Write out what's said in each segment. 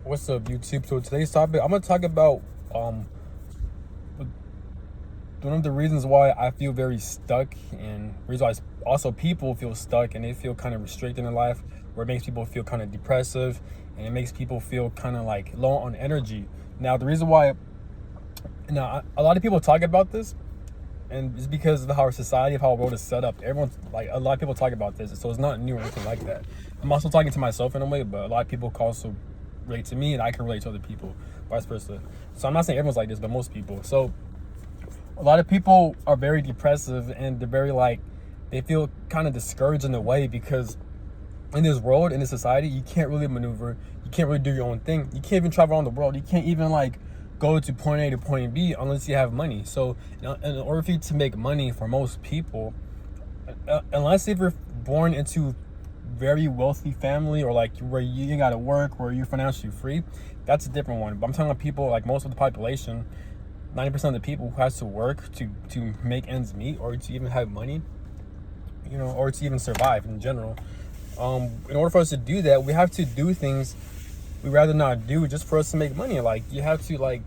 What's up, YouTube? So today's topic, I'm gonna talk about one of the reasons why I feel very stuck, and reason why also people feel stuck and they feel kind of restricted in life, where it makes people feel kind of depressive and it makes people feel kind of like low on energy. Now, the reason why, a lot of people talk about this, and it's because of how our society, of how our world is set up. Everyone's like, a lot of people talk about this, so it's not new or anything like that. I'm also talking to myself in a way, but a lot of people can also relate to me, and I can relate to other people, vice versa. So I'm not saying everyone's like this, but most people. So a lot of people are very depressive, and they're very like, they feel kind of discouraged in a way, because in this world, in this society, you can't really maneuver, you can't really do your own thing, you can't even travel around the world, you can't even like go to point A to point B unless you have money. So in order for you to make money, for most people, unless if you're born into very wealthy family, or like where you ain't gotta work, where you're financially free, that's a different one. But I'm talking about people like most of the population, 90% of the people who has to work to make ends meet, or to even have money, or to even survive in general. In order for us to do that, we have to do things we rather not do just for us to make money. Like, you have to like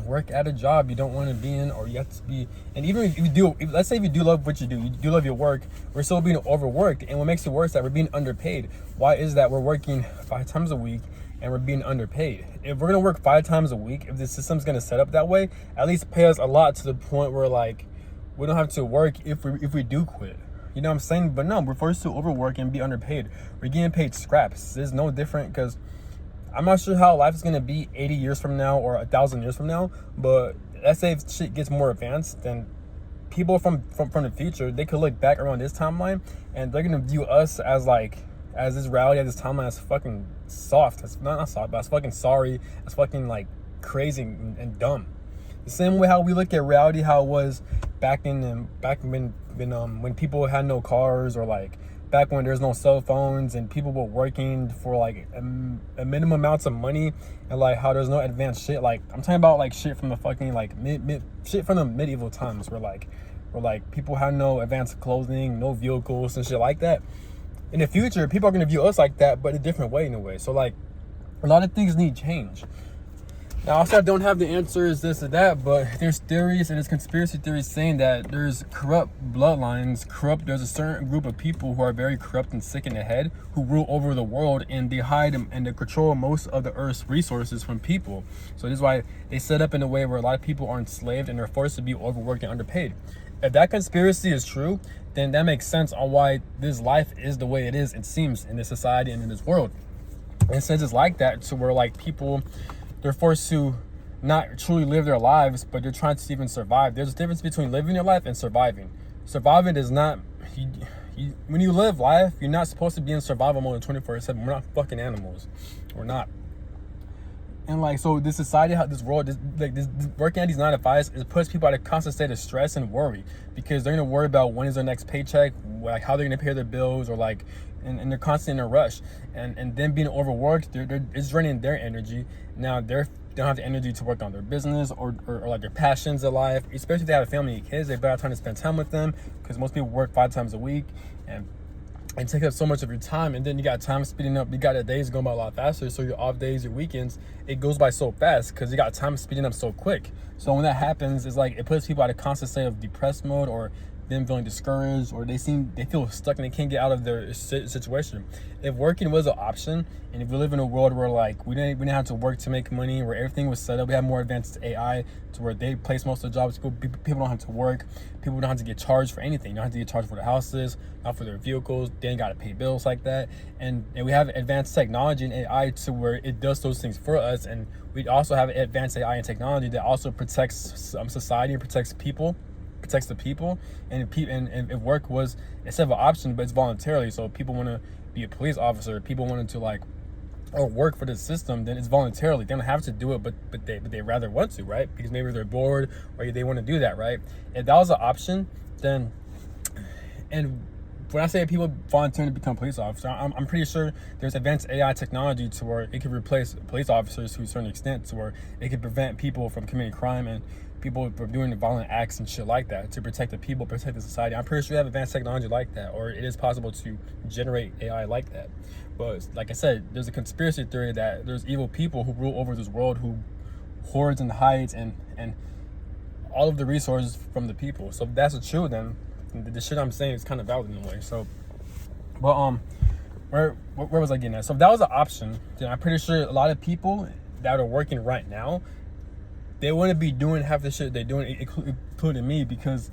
work at a job you don't want to be in, or you have to be, and even if you do, let's say if you do love what you do love your work, we're still being overworked. And what makes it worse is that we're being underpaid. Why is that? We're working 5 times a week and we're being underpaid. If we're gonna work 5 times a week, if the system's gonna set up that way, at least pay us a lot, to the point where like we don't have to work if we do quit. You know what I'm saying? But no, we're forced to overwork and be underpaid. We're getting paid scraps. It's no different, because I'm not sure how life is going to be 80 years from now or 1,000 years from now, but let's say if shit gets more advanced, then people from the future, they could look back around this timeline, and they're going to view us as like, as this reality, as this timeline, as fucking soft. It's not soft, but it's fucking sorry. It's fucking like crazy and dumb. The same way how we look at reality, how it was back when people had no cars, or like back when there's no cell phones and people were working for like a minimum amounts of money, and like how there's no advanced shit. Like, I'm talking about like shit from the fucking like shit from the medieval times, where like people had no advanced clothing, no vehicles and shit like that. In the future, people are gonna view us like that, but a different way in a way. So like, a lot of things need change. Now, also, I don't have the answers, this or that, but there's theories and there's conspiracy theories saying that there's corrupt bloodlines, there's a certain group of people who are very corrupt and sick in the head, who rule over the world, and they hide and they control most of the earth's resources from people. So this is why they set up in a way where a lot of people are enslaved and they're forced to be overworked and underpaid. If that conspiracy is true, then that makes sense on why this life is the way it is, it seems, in this society and in this world. And since it's like that, so where like people, they're forced to not truly live their lives, but they're trying to even survive. There's a difference between living your life and surviving. Surviving is not, when you live life, you're not supposed to be in survival mode 24/7. We're not fucking animals. We're not. And like, so this society, how this world, this working at these 9 to 5s, it puts people at a constant state of stress and worry, because they're gonna worry about when is their next paycheck, like how they're gonna pay their bills, or like, and they're constantly in a rush, and then being overworked, it's draining their energy. Now they don't have the energy to work on their business, or like their passions in life. Especially if they have a family and kids, they better have time to spend time with them, because most people work 5 times a week and take up so much of your time. And then you got time speeding up, you got the days going by a lot faster. So your off days, your weekends, it goes by so fast, because you got time speeding up so quick. So when that happens, it's like it puts people at a constant state of depressed mode, or them feeling discouraged, or they feel stuck and they can't get out of their situation. If working was an option, and if we live in a world where like we didn't have to work to make money, where everything was set up, we have more advanced AI to where they place most of the jobs, people don't have to work, people don't have to get charged for anything, they don't have to get charged for their houses, not for their vehicles, they ain't got to pay bills like that. And we have advanced technology and AI to where it does those things for us. And we also have advanced AI and technology that also protects society and protects the people. And if work was, instead of an option, but it's voluntarily, so if people want to be a police officer, people wanted to like, or work for the system, then it's voluntarily. They don't have to do it, but they rather want to, right? Because maybe they're bored, or they want to do that, right? If that was an option, then, and when I say people volunteering to become police officer, I'm pretty sure there's advanced AI technology to where it could replace police officers to a certain extent, to where it could prevent people from committing crime, and people for doing violent acts and shit like that to protect the people, protect the society. I'm pretty sure we have advanced technology like that, or it is possible to generate AI like that. But like I said, there's a conspiracy theory that there's evil people who rule over this world, who hoards and hides and all of the resources from the people. So if that's true, then the shit I'm saying is kind of valid in a way. So, but where was I getting at? So if that was an option, then I'm pretty sure a lot of people that are working right now, they wouldn't be doing half the shit they're doing, including me, because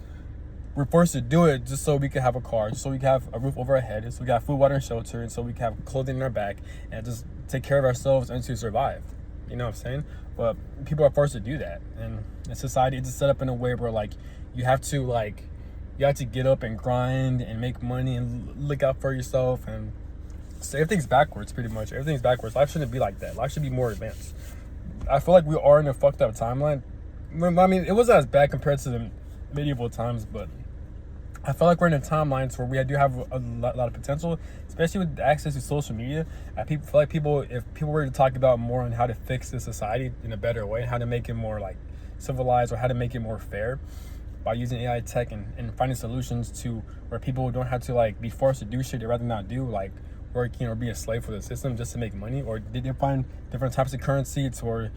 we're forced to do it just so we can have a car, just so we can have a roof over our head, so we got food, water, and shelter, and so we can have clothing in our back, and just take care of ourselves and to survive. You know what I'm saying? But people are forced to do that, and in society, it's set up in a way where like you have to get up and grind and make money and look out for yourself, and so everything's backwards. Pretty much everything's backwards. Life shouldn't be like that. Life should be more advanced. I feel like we are in a fucked up timeline. I mean, it wasn't as bad compared to the medieval times, but I feel like we're in a timeline where we do have a lot of potential, especially with access to social media. I feel like if people were to talk about more on how to fix the society in a better way, how to make it more like civilized, or how to make it more fair by using AI tech and finding solutions to where people don't have to like be forced to do shit they'd rather not do, like working or be a slave for the system just to make money. Or did they find different types of currency to where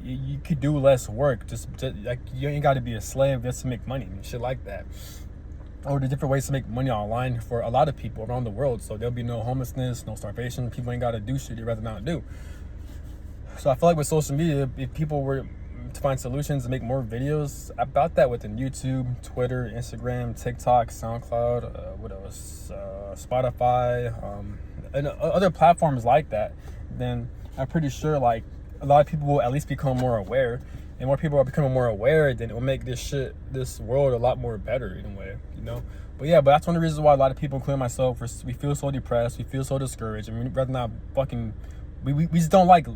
you could do less work, just like you ain't got to be a slave just to make money and shit like that. Or the different ways to make money online for a lot of people around the world, so there'll be no homelessness, no starvation. People ain't got to do shit they'd rather not do. So I feel like with social media, if people were to find solutions and make more videos about that within YouTube, Twitter, Instagram, TikTok, SoundCloud, what else, Spotify, and other platforms like that, then I'm pretty sure like a lot of people will at least become more aware, and more people are becoming more aware, then it will make this world a lot more better in a way, you know. But yeah, but that's one of the reasons why a lot of people, including myself, we feel so depressed, we feel so discouraged, and we'd rather not fucking, we just don't like,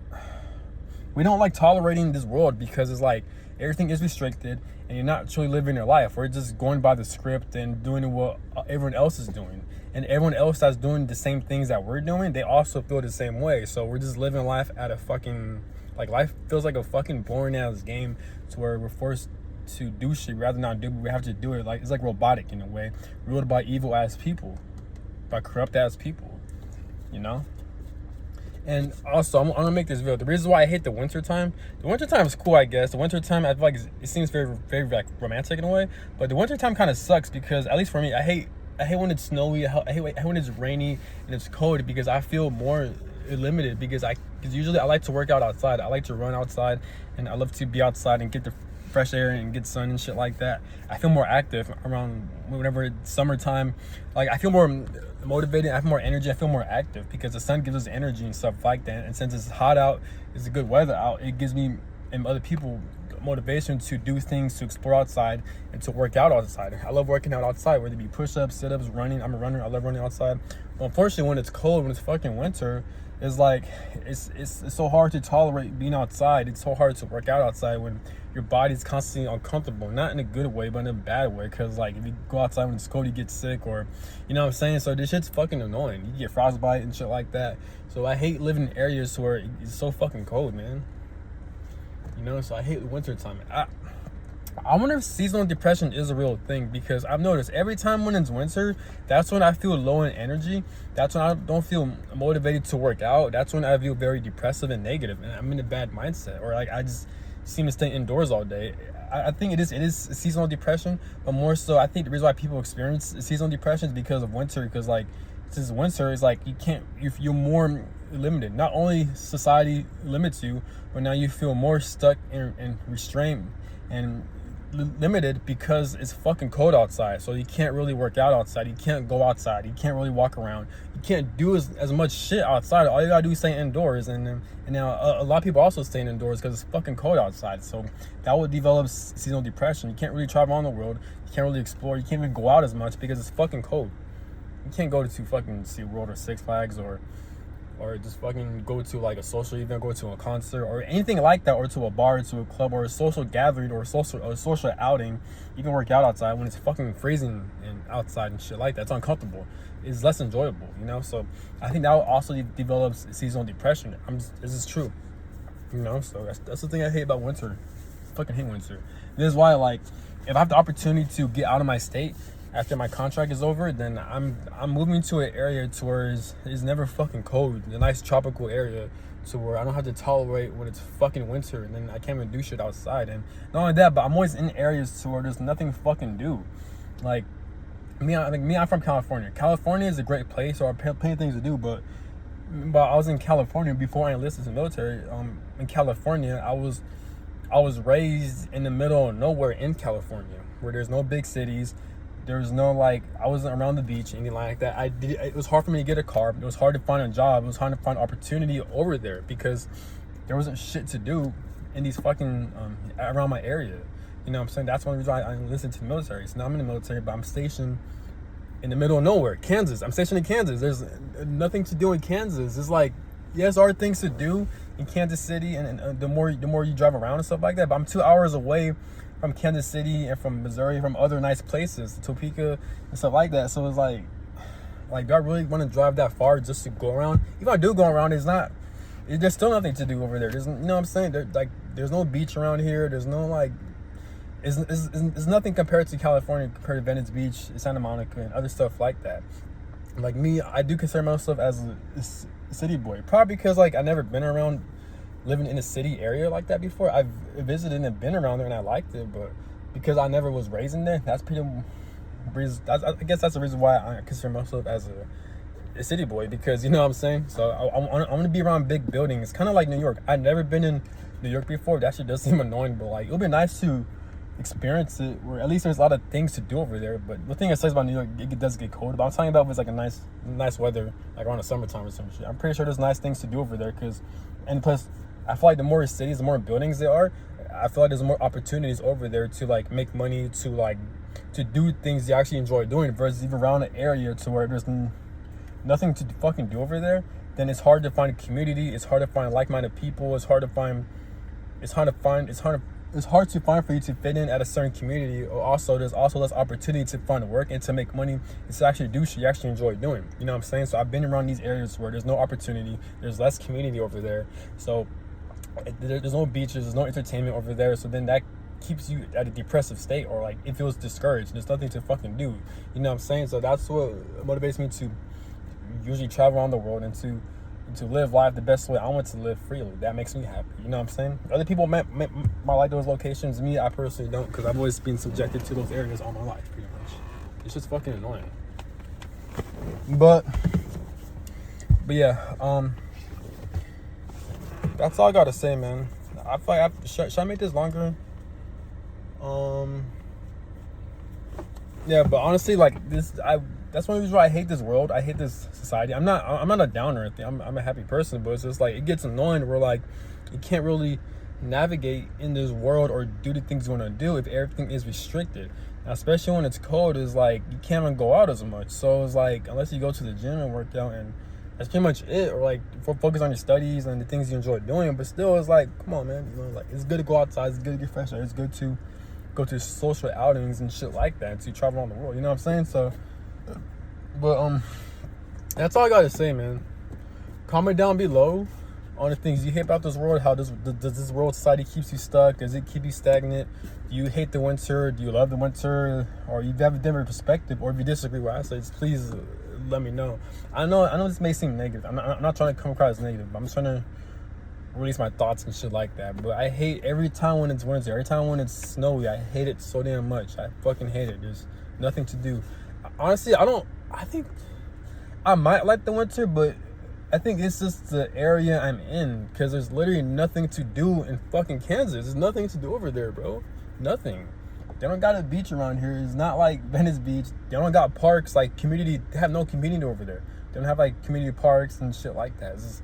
we don't like tolerating this world, because it's like everything is restricted and you're not truly living your life. We're just going by the script and doing what everyone else is doing, and everyone else that's doing the same things that we're doing, they also feel the same way. So we're just living life at a fucking, like, life feels like a fucking boring ass game to where we're forced to do shit rather not do, but we have to do it. Like, it's like robotic in a way, ruled by evil ass people, by corrupt ass people, you know. And also, I'm gonna make this video. The reason why I hate the winter time is cool, I guess. The winter time, I feel like it seems very, very like romantic in a way, but the winter time kind of sucks, because at least for me, I hate when it's snowy. I hate when it's rainy and it's cold, because I feel more limited, because usually I like to work out outside. I like to run outside, and I love to be outside and get the fresh air and get sun and shit like that. I feel more active around whenever it's summertime. Like, I feel more motivated, I have more energy, I feel more active, because the sun gives us energy and stuff like that. And since it's hot out, it's a good weather out, it gives me and other people motivation to do things, to explore outside and to work out outside. I love working out outside, whether it be push-ups, sit-ups, running. I'm a runner, I love running outside. But unfortunately, when it's cold, when it's fucking winter, it's like it's so hard to tolerate being outside. It's so hard to work out outside when your body's constantly uncomfortable, not in a good way, but in a bad way. Because like, if you go outside when it's cold, you get sick, or you know what I'm saying. So this shit's fucking annoying. You get frostbite and shit like that. So I hate living in areas where it's so fucking cold, man. You know, so I hate winter time. I wonder if seasonal depression is a real thing, because I've noticed every time when it's winter, that's when I feel low in energy. That's when I don't feel motivated to work out. That's when I feel very depressive and negative, and I'm in a bad mindset, or like I just seem to stay indoors all day. I think it is seasonal depression, but more so I think the reason why people experience seasonal depression is because of winter. Because like, since winter is like, you're more limited. Not only society limits you, but now you feel more stuck and restrained and limited, because it's fucking cold outside. So you can't really work out outside, you can't go outside, you can't really walk around, you can't do as much shit outside. All you gotta do is stay indoors. And now a lot of people also staying indoors because it's fucking cold outside. So that would develop seasonal depression. You can't really travel around the world, you can't really explore, you can't even go out as much because it's fucking cold. You can't go to fucking SeaWorld or Six Flags, or just fucking go to like a social event, go to a concert or anything like that, or to a bar, to a club, or a social gathering, or a social outing. You can work out outside when it's fucking freezing and outside and shit like that. It's uncomfortable. It's less enjoyable, you know. So I think that also develops seasonal depression. This is true, you know. So that's the thing I hate about winter. fucking hate winter. This is why, like, if I have the opportunity to get out of my state after my contract is over, then I'm moving to an area to where it's never fucking cold, a nice tropical area, to where I don't have to tolerate when it's fucking winter, and then I can't even do shit outside. And not only that, but I'm always in areas to where there's nothing fucking do. Like I'm from California. California is a great place, or plenty of things to do, but I was in California before I enlisted in the military. In California, I was raised in the middle of nowhere in California, where there's no big cities. There's no, like, I wasn't around the beach, anything like that. It was hard for me to get a car. It was hard to find a job. It was hard to find opportunity over there because there wasn't shit to do in these fucking around my area. You know what I'm saying? That's one reason I enlisted to the military. So now I'm in the military, but I'm stationed in the middle of nowhere, Kansas. I'm stationed in Kansas. There's nothing to do in Kansas. It's like, yes, there are things to do in Kansas City, and the more you drive around and stuff like that. But I'm 2 hours away from Kansas City and from Missouri, from other nice places, Topeka and stuff like that. So it's like, do I really want to drive that far just to go around? If I do go around, there's still nothing to do over there. You know what I'm saying? There's no beach around here. There's no, like, it's nothing compared to California, compared to Venice Beach, Santa Monica, and other stuff like that. Like me, I do consider myself as a city boy, probably because, like, I never been around living in a city area like that before. I've visited and been around there and I liked it, but because I never was raised in there, that's pretty reason. I guess that's the reason why I consider myself as a city boy, because, you know what I'm saying. So I'm gonna be around big buildings, kind of like New York. I've never been in New York before. That shit does seem annoying, but, like, it'll be nice to experience it, where at least there's a lot of things to do over there. But the thing that sucks about New York, it does get cold. But I'm talking about if it's like a nice weather, like around the summertime or some shit. I'm pretty sure there's nice things to do over there, and plus, I feel like the more cities, the more buildings there are, I feel like there's more opportunities over there to, like, make money, to do things you actually enjoy doing, versus if around an area to where there's nothing to fucking do over there, then it's hard to find a community. It's hard to find like-minded people. It's hard to find for you to fit in at a certain community. Also, there's also less opportunity to find work and to make money and to actually do shit you actually enjoy doing. You know what I'm saying? So I've been around these areas where there's no opportunity. There's less community over there. So there's no beaches. There's no entertainment over there. So then that keeps you at a depressive state, or, like, it feels discouraged. There's nothing to fucking do. You know what I'm saying? So that's what motivates me to usually travel around the world and to live life the best way I want to live, freely. That makes me happy. You know what I'm saying? Other people might like those locations. Me, I personally don't, because I've always been subjected to those areas all my life, pretty much. It's just fucking annoying. But yeah, that's all I gotta say, man. I feel like should I make this longer? Yeah, but honestly, like, that's one reason why I hate this world. I hate this society. I'm not a downer or anything. I'm a happy person, but it's just like, it gets annoying where, like, you can't really navigate in this world or do the things you want to do if everything is restricted. Now, especially when it's cold, it's like you can't even go out as much. So it's like, unless you go to the gym and work out, and that's pretty much it, or, like, focus on your studies and the things you enjoy doing. But still, it's like, come on, man. You know, like, it's good to go outside. It's good to get fresh air. It's good to go to social outings and shit like that, to travel around the world. You know what I'm saying? So, but that's all I gotta say, man. Comment down below on the things you hate about this world. How does this world society keeps you stuck? Does it keep you stagnant? Do you hate the winter? Do you love the winter? Or you have a different perspective? Or if you disagree with what I say, just please let me know. I know this may seem negative. I'm not trying to come across as negative. I'm just trying to release my thoughts and shit like that. But I hate every time when it's winter, every time when it's snowy, I hate it so damn much. I fucking hate it. There's nothing to do. Honestly, I think I might like the winter, but I think it's just the area I'm in, because there's literally nothing to do in fucking Kansas. There's nothing to do over there, bro. Nothing. They don't got a beach around here. It's not like Venice Beach. They don't got parks, like community. They have no community over there. They don't have, like, community parks and shit like that. It's just,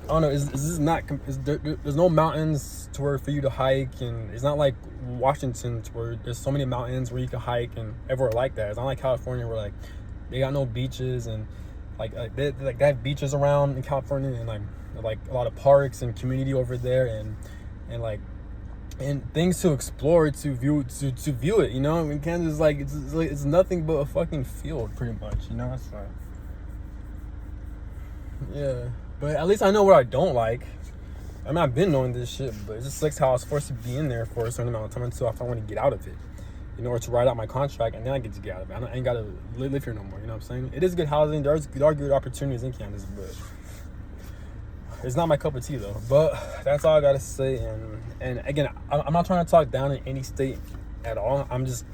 I don't know. There's no mountains to where for you to hike, and it's not like Washington where there's so many mountains where you can hike and everywhere like that. It's not like California where, like, they got no beaches, and they have beaches around in California, and like a lot of parks and community over there, and things to explore, to view it. You know, I mean, Kansas is like it's nothing but a fucking field, pretty much. You know, that's right. Yeah, but at least I know what I don't like. I mean, I've been knowing this shit, but it just sucks how I was forced to be in there for a certain amount of time until I want to get out of it, in order to write out my contract, and then I get to get out of it. I ain't got to live here no more, you know what I'm saying? It is good housing. There are good opportunities in Kansas, but it's not my cup of tea, though. But that's all I got to say. And again, I'm not trying to talk down in any state at all. I'm just,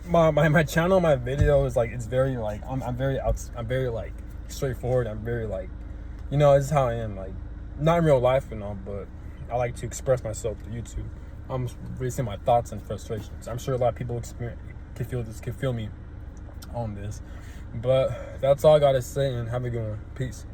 my channel, my video is like, it's very like, I'm very like straightforward. I'm very like, you know, this is how I am, like, not in real life and all, but I like to express myself through YouTube. I'm releasing my thoughts and frustrations. I'm sure a lot of people can feel me on this. But that's all I gotta say, and have a good one. Peace.